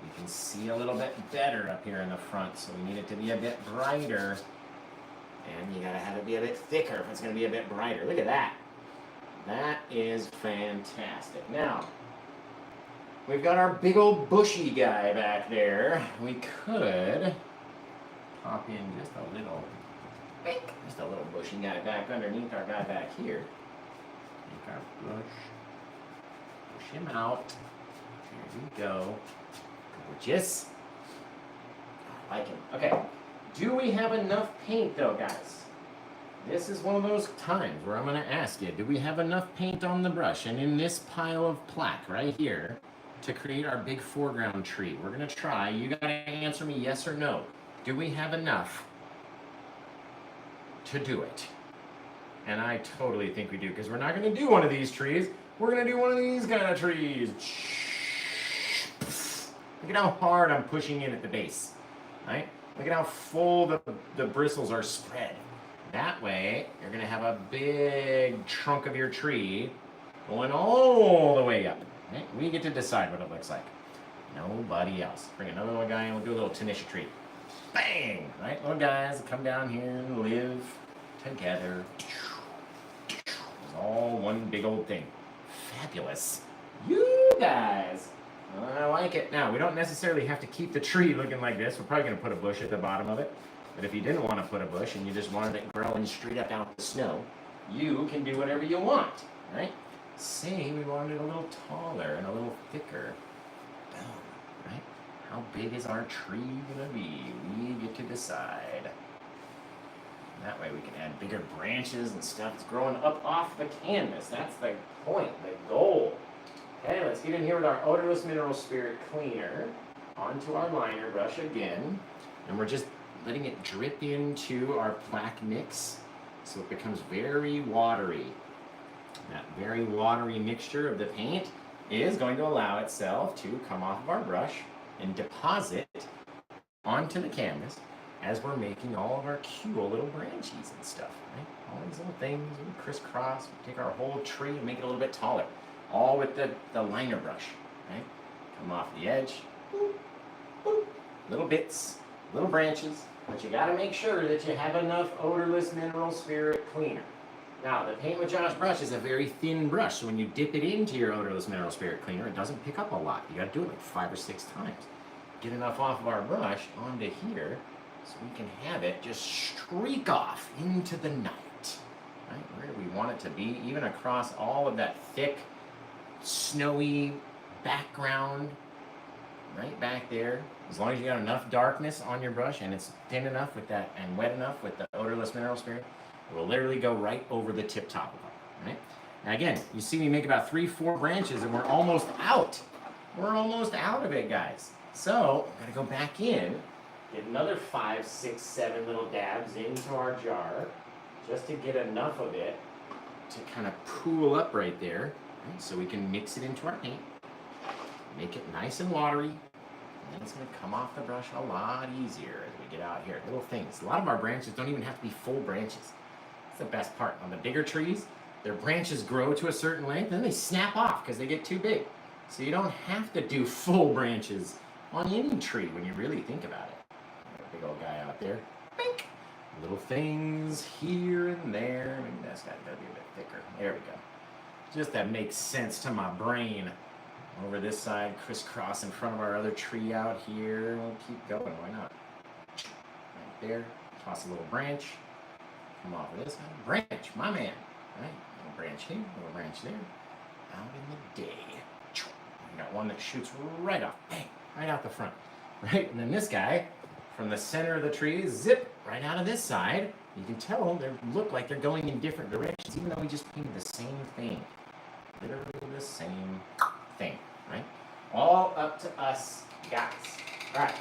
We can see a little bit better up here in the front, so we need it to be a bit brighter. And you gotta have it be a bit thicker if it's gonna be a bit brighter. Look at that. That is fantastic. Now, we've got our big old bushy guy back there. We could pop in just a little bushy guy back underneath our guy back here. Take our push him out. There we go. Gorgeous. I like him. Okay, do we have enough paint though, guys? This is one of those times where I'm going to ask you, do we have enough paint on the brush and in this pile of plaque right here to create our big foreground tree? We're going to try. You got to answer me yes or no. Do we have enough to do it? And I totally think we do, because we're not going to do one of these trees. We're going to do one of these kind of trees. Look at how hard I'm pushing in at the base, right? Look at how full the bristles are spread. That way, you're going to have a big trunk of your tree going all the way up. Right? We get to decide what it looks like. Nobody else. Bring another little guy and we'll do a little Tanisha tree. Bang! Right? Little guys come down here and live together. It's all one big old thing. Fabulous. You guys. I like it. Now, we don't necessarily have to keep the tree looking like this. We're probably going to put a bush at the bottom of it. But if you didn't want to put a bush and you just wanted it growing straight up out the snow, you can do whatever you want, right? Say we wanted it a little taller and a little thicker. Boom, right? How big is our tree going to be? We get to decide. That way we can add bigger branches and stuff. It's growing up off the canvas. That's the point, the goal. Okay, let's get in here with our odorless mineral spirit cleaner onto our liner brush again. And we're just letting it drip into our plaque mix so it becomes very watery. That very watery mixture of the paint is going to allow itself to come off of our brush and deposit onto the canvas as we're making all of our cute little branchies and stuff, right? All these little things, we crisscross, we take our whole tree and make it a little bit taller, all with the liner brush, right? Come off the edge, boop, boop, little bits, little branches, but you gotta make sure that you have enough odorless mineral spirit cleaner. Now, the Paint with Josh brush is a very thin brush, so when you dip it into your odorless mineral spirit cleaner, it doesn't pick up a lot. You gotta do it like 5 or 6 times. Get enough off of our brush onto here, so we can have it just streak off into the night. Right? Where do we want it to be? Even across all of that thick, snowy background, right back there. As long as you got enough darkness on your brush and it's thin enough with that and wet enough with the odorless mineral spirit, it will literally go right over the tip top of right? Now again, you see me make about 3-4 branches and we're almost out. We're almost out of it, guys. So I'm gonna go back in, get another 5, 6, 7 little dabs into our jar, just to get enough of it to kind of pool up right there, right? So we can mix it into our paint, make it nice and watery, and then it's gonna come off the brush a lot easier as we get out here. Little things. A lot of our branches don't even have to be full branches. That's the best part. On the bigger trees, their branches grow to a certain length, and then they snap off because they get too big. So you don't have to do full branches on any tree when you really think about it. Got a big old guy out there. Bink. Little things here and there. Maybe that's got to be a bit thicker. There we go. Just that makes sense to my brain. Over this side, crisscross in front of our other tree out here. We'll keep going. Why not? Right there. Toss a little branch. Come off of this side. Branch, my man. Right. Little branch here. Little branch there. Out in the day. We got one that shoots right off. Bang. Right out the front. Right. And then this guy, from the center of the tree, zip right out of this side. You can tell they look like they're going in different directions, even though we just painted the same thing. Literally the same thing, right? All up to us guys. All right.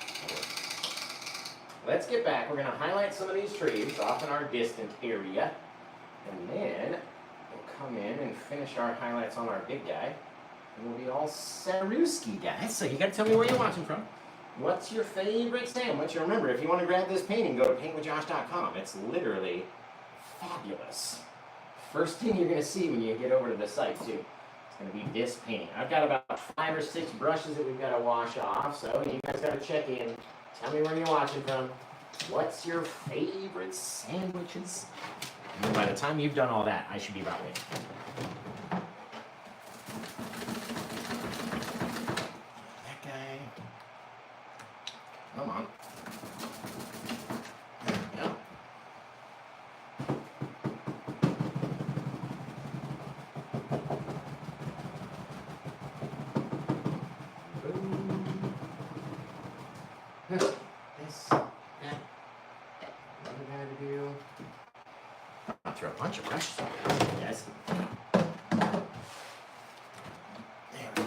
Let's get back. We're going to highlight some of these trees off in our distant area. And then we'll come in and finish our highlights on our big guy. And we'll be all Sarewski, guys. So you got to tell me where you're watching from. What's your favorite sandwich? Remember, if you want to grab this painting, go to paintwithjosh.com. It's literally fabulous. First thing you're going to see when you get over to the site, too. It's going to be this painting. I've got about 5 or 6 brushes that we've got to wash off, so you guys got to check in. Tell me where you're watching from. What's your favorite sandwiches? And by the time you've done all that, I should be about ready. That guy. Come on. There we go. This, that, what do I gotta do? I'll throw a bunch of brushes on you guys. There we go.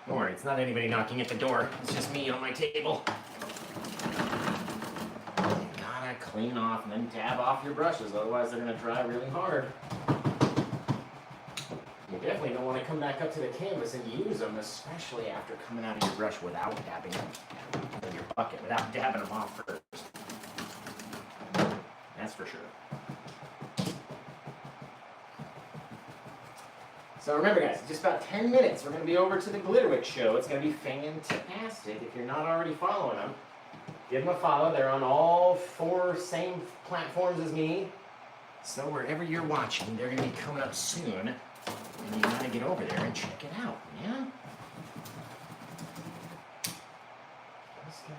Don't worry, it's not anybody knocking at the door. It's just me on my table. You gotta clean off and then dab off your brushes, otherwise they're gonna dry really hard. You definitely don't want to come back up to the canvas and use them, especially after coming out of your brush without dabbing them, or your bucket, without dabbing them off first. That's for sure. So remember guys, in just about 10 minutes, we're going to be over to the Glitterwick show. It's going to be fantastic. If you're not already following them, give them a follow. They're on all 4 same platforms as me. So wherever you're watching, they're going to be coming up soon. And you gotta get over there and check it out, yeah? This guy.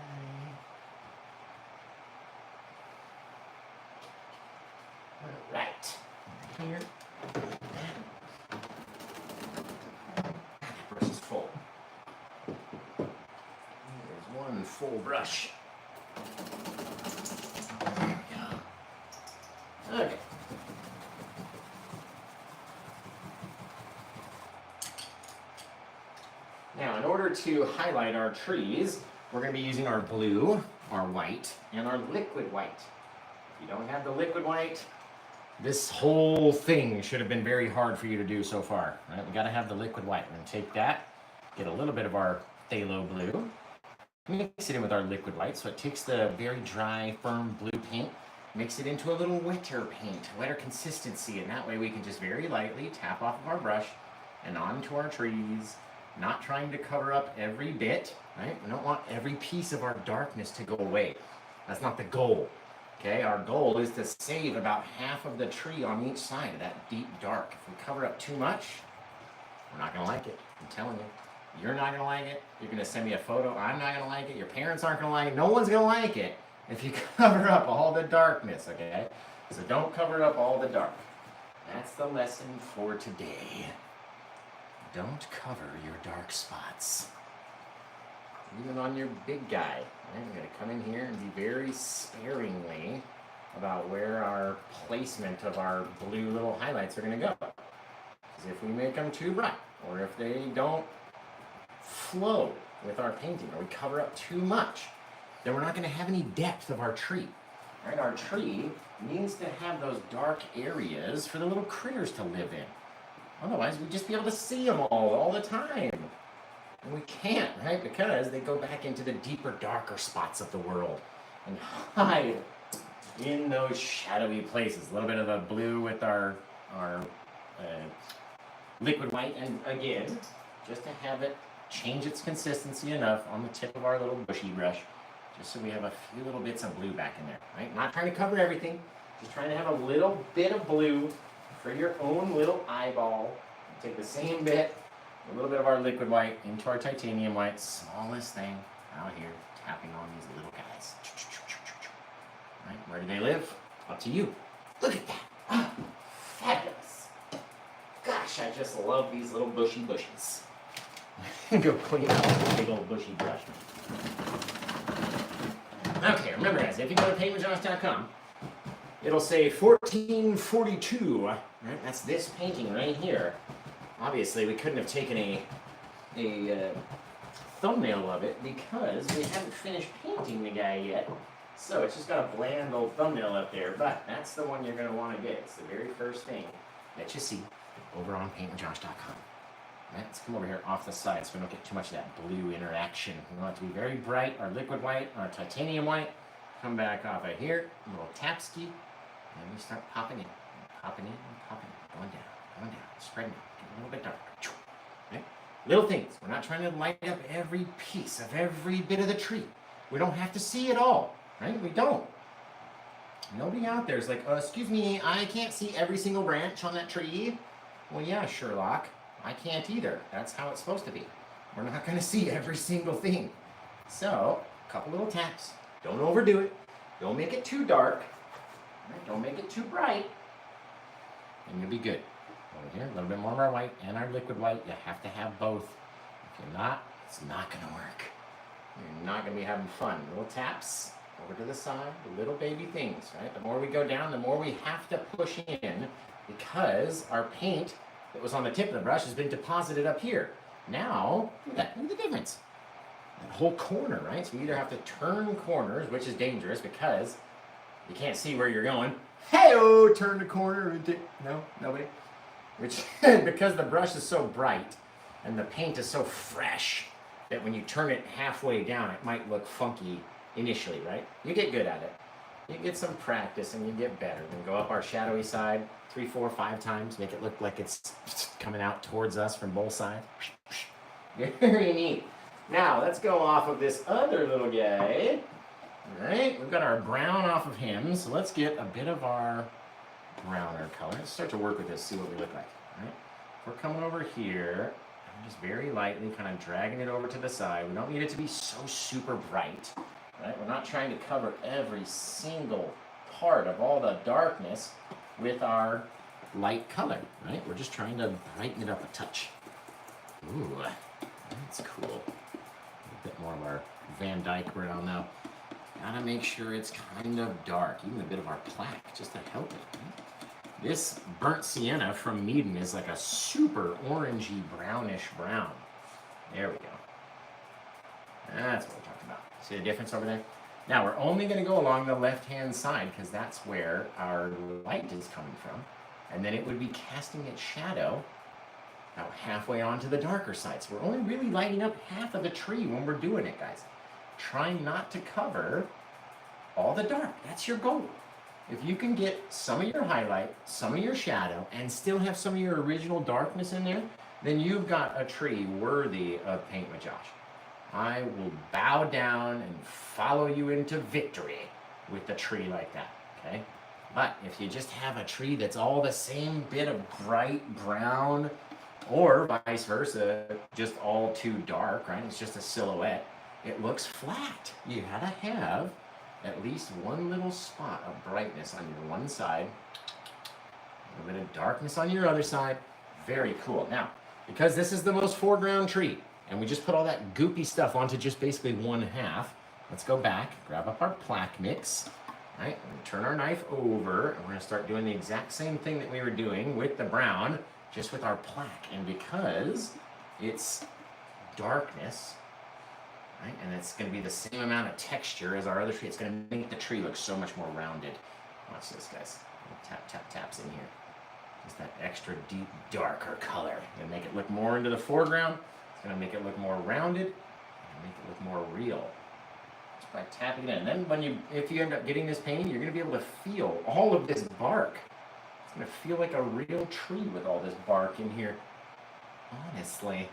Alright. Here. That brush is full. There's one full brush. There we go. Okay. Now, in order to highlight our trees, we're going to be using our blue, our white, and our liquid white. If you don't have the liquid white, this whole thing should have been very hard for you to do so far. Right? We got to have the liquid white. We're going to take that, get a little bit of our phthalo blue, mix it in with our liquid white, so it takes the very dry, firm blue paint, mix it into a little wetter paint, wetter consistency, and that way we can just very lightly tap off of our brush and onto our trees. Not trying to cover up every bit, right? We don't want every piece of our darkness to go away. That's not the goal, okay? Our goal is to save about half of the tree on each side of that deep dark. If we cover up too much, we're not gonna like it. I'm telling you. You're not gonna like it. You're gonna send me a photo. I'm not gonna like it. Your parents aren't gonna like it. No one's gonna like it if you cover up all the darkness, okay? So don't cover up all the dark. That's the lesson for today. Don't cover your dark spots. even on your big guy. Right? We're going to come in here and be very sparingly about where our placement of our blue little highlights are going to go. Because if we make them too bright, or if they don't flow with our painting, or we cover up too much, then we're not going to have any depth of our tree. Right? Our tree needs to have those dark areas for the little critters to live in. Otherwise, we'd just be able to see them all the time. And we can't, right? Because they go back into the deeper, darker spots of the world and hide in those shadowy places. A little bit of the blue with our liquid white, and again, just to have it change its consistency enough on the tip of our little bushy brush, just so we have a few little bits of blue back in there, right? Not trying to cover everything, just trying to have a little bit of blue for your own little eyeball. Take the same bit, a little bit of our liquid white into our titanium white, smallest thing out here, tapping on these little guys. Right? Where do they live? Up to you. Look at that. Oh, fabulous. Gosh, I just love these little bushy bushes. Go clean out the big old bushy brush. Okay, remember guys, if you go to paintwithjosh.com, it'll say 1442, right? That's this painting right here. Obviously, we couldn't have taken a thumbnail of it because we haven't finished painting the guy yet. So it's just got a bland old thumbnail up there, but that's the one you're going to want to get. It's the very first thing that you see over on paintwithjosh.com. Right, let's come over here off the side so we don't get too much of that blue interaction. We want it to be very bright, our liquid white, our titanium white. Come back off of here, a little tap ski, and we start popping in, popping in, and popping in, going down, spreading out, getting a little bit darker. Right? Little things. We're not trying to light up every piece of every bit of the tree. We don't have to see it all, right? We don't. Nobody out there is like, excuse me, I can't see every single branch on that tree. Well, yeah, Sherlock. I can't either. That's how it's supposed to be. We're not going to see every single thing. So, a couple little taps. Don't overdo it. Don't make it too dark. Right? Don't make it too bright. And you'll be good. Over here, a little bit more of our white and our liquid white. You have to have both. If you're not, it's not going to work. You're not going to be having fun. Little taps over to the side, little baby things, right? The more we go down, the more we have to push in because our paint that was on the tip of the brush has been deposited up here. Now, look at that. Look at the difference. That whole corner, right? So you either have to turn corners, which is dangerous because you can't see where you're going. Hey-oh, turn the corner. No, nobody. Which, because the brush is so bright and the paint is so fresh that when you turn it halfway down, it might look funky initially, right? You get good at it. You get some practice and you get better. Then go up our shadowy side 3, 4, 5 times. Make it look like it's coming out towards us from both sides. Very neat. Now, let's go off of this other little guy. All right, we've got our brown off of him. So let's get a bit of our browner color. Let's start to work with this, see what we look like. All right, we're coming over here. I'm just very lightly kind of dragging it over to the side. We don't need it to be so super bright. Right? We're not trying to cover every single part of all the darkness with our light color, right? We're just trying to brighten it up a touch. Ooh, that's cool. A bit more of our Van Dyke around now. Gotta make sure it's kind of dark, even a bit of our plaque, just to help it. Right? This burnt sienna from Meaden is like a super orangey brownish brown. There we go. That's what we're talking about. See the difference over there? Now we're only going to go along the left-hand side because that's where our light is coming from. And then it would be casting its shadow about halfway onto the darker side. So we're only really lighting up half of the tree when we're doing it, guys. Trying not to cover all the dark. That's your goal. If you can get some of your highlight, some of your shadow, and still have some of your original darkness in there, then you've got a tree worthy of Paint with Josh. I will bow down and follow you into victory with a tree like that, okay? But if you just have a tree that's all the same bit of bright brown, or vice versa, just all too dark, right? It's just a silhouette. It looks flat. You gotta have at least one little spot of brightness on your one side, a little bit of darkness on your other side. Very cool. Now, because this is the most foreground tree, And we just put all that goopy stuff onto just basically one half. Let's go back, grab up our plaque mix, right? And turn our knife over, and we're gonna start doing the exact same thing that we were doing with the brown, just with our plaque. And because it's darkness, right? And it's gonna be the same amount of texture as our other tree, it's gonna make the tree look so much more rounded. Watch this, guys. Tap, tap, taps in here. Just that extra deep, darker color. Gonna make it look more into the foreground. It's gonna make it look more rounded, and make it look more real. Just by tapping it in. And then if you end up getting this painting, you're gonna be able to feel all of this bark. It's gonna feel like a real tree with all this bark in here. Honestly.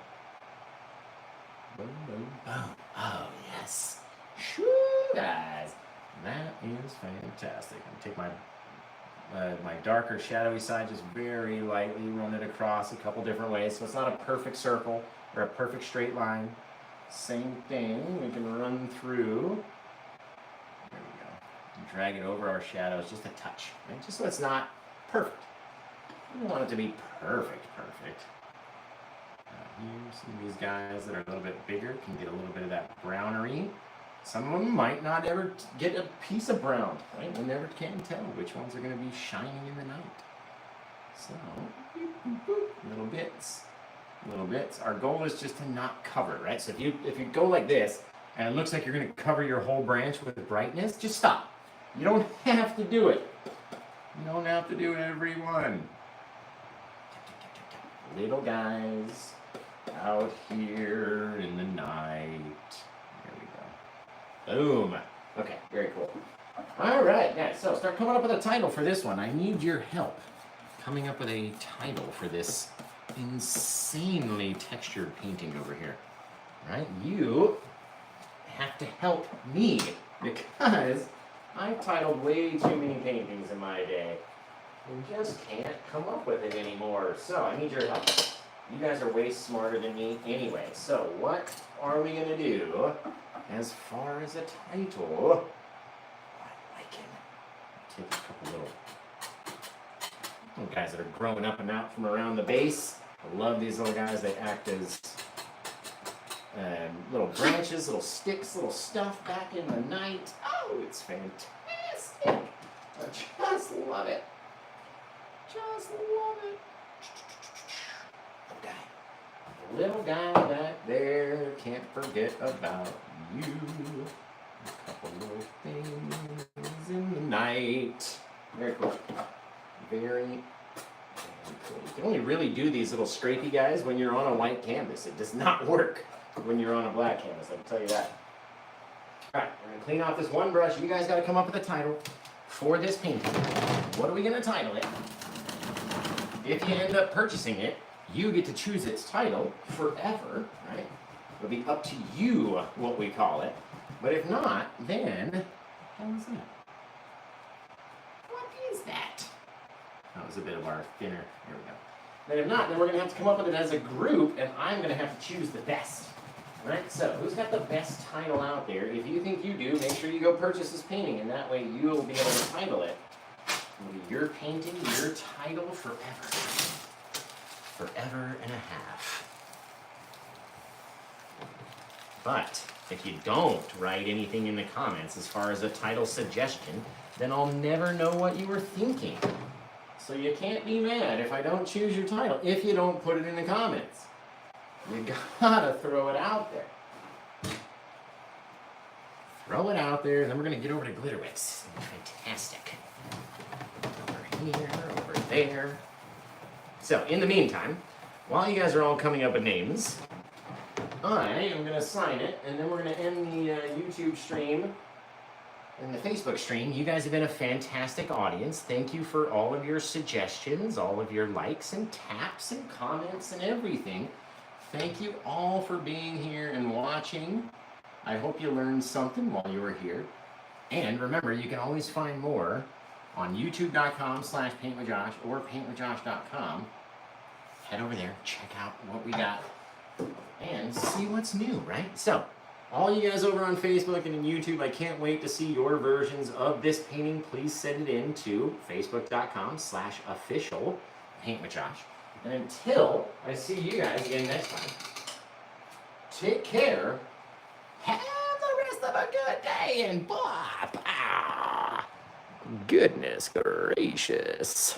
Boom, boom, boom. Oh, yes. Shoo, guys. That is fantastic. I'm gonna take my darker shadowy side, just very lightly run it across a couple different ways. So it's not a perfect circle or a perfect straight line. Same thing, we can run through. There we go. And drag it over our shadows just a touch, right? Just so it's not perfect. We don't want it to be perfect. Here, some of these guys that are a little bit bigger can get a little bit of that brownery. Some of them might not ever get a piece of brown, right? We never can tell which ones are going to be shining in the night. So, little bits. Our goal is just to not cover, right? So if you go like this, and it looks like you're going to cover your whole branch with brightness, just stop. You don't have to do it. You don't have to do every one. Little guys out here in the night. Boom. Okay, very cool. All right, guys, so start coming up with a title for this one. I need your help coming up with a title for this insanely textured painting over here. Right? You have to help me because I've titled way too many paintings in my day and just can't come up with it anymore. So I need your help. You guys are way smarter than me anyway. So what are we going to do? As far as a title, I like him. Take a couple little guys that are growing up and out from around the base. I love these little guys. They act as little branches, little sticks, little stuff back in the night. Oh, it's fantastic. I just love it. Just love it. Little guy back there, can't forget about you. A couple little things in the night. Very cool. Very cool. You can only really do these little strafey guys when you're on a white canvas. It does not work when you're on a black canvas, I can tell you that. Alright, we're going to clean off this one brush. You guys got to come up with a title for this painting. What are we going to title it? If you end up purchasing it, you get to choose its title forever, right? It'll be up to you what we call it. But if not, then, how is that? What is that? That was a bit of our thinner, there we go. Then if not, then we're gonna have to come up with it as a group, and I'm gonna have to choose the best. Right, so who's got the best title out there? If you think you do, make sure you go purchase this painting, and that way you'll be able to title it. It'll be your painting, your title forever. Forever and a half. But if you don't write anything in the comments as far as a title suggestion, then I'll never know what you were thinking. So you can't be mad if I don't choose your title, if you don't put it in the comments. You gotta throw it out there. Throw it out there, and then we're gonna get over to Glitterwix. Fantastic. Over here, over there. So, in the meantime, while you guys are all coming up with names, I am going to sign it, and then we're going to end the YouTube stream and the Facebook stream. You guys have been a fantastic audience. Thank you for all of your suggestions, all of your likes and taps and comments and everything. Thank you all for being here and watching. I hope you learned something while you were here. And remember, you can always find more on youtube.com/paintwithjosh or paintwithjosh.com. Head over there, check out what we got, and see what's new, right? So, all you guys over on Facebook and in YouTube, I can't wait to see your versions of this painting. Please send it in to facebook.com/official paintwithjosh. And until I see you guys again next time, take care. Have the rest of a good day, and blah, blah. Goodness gracious.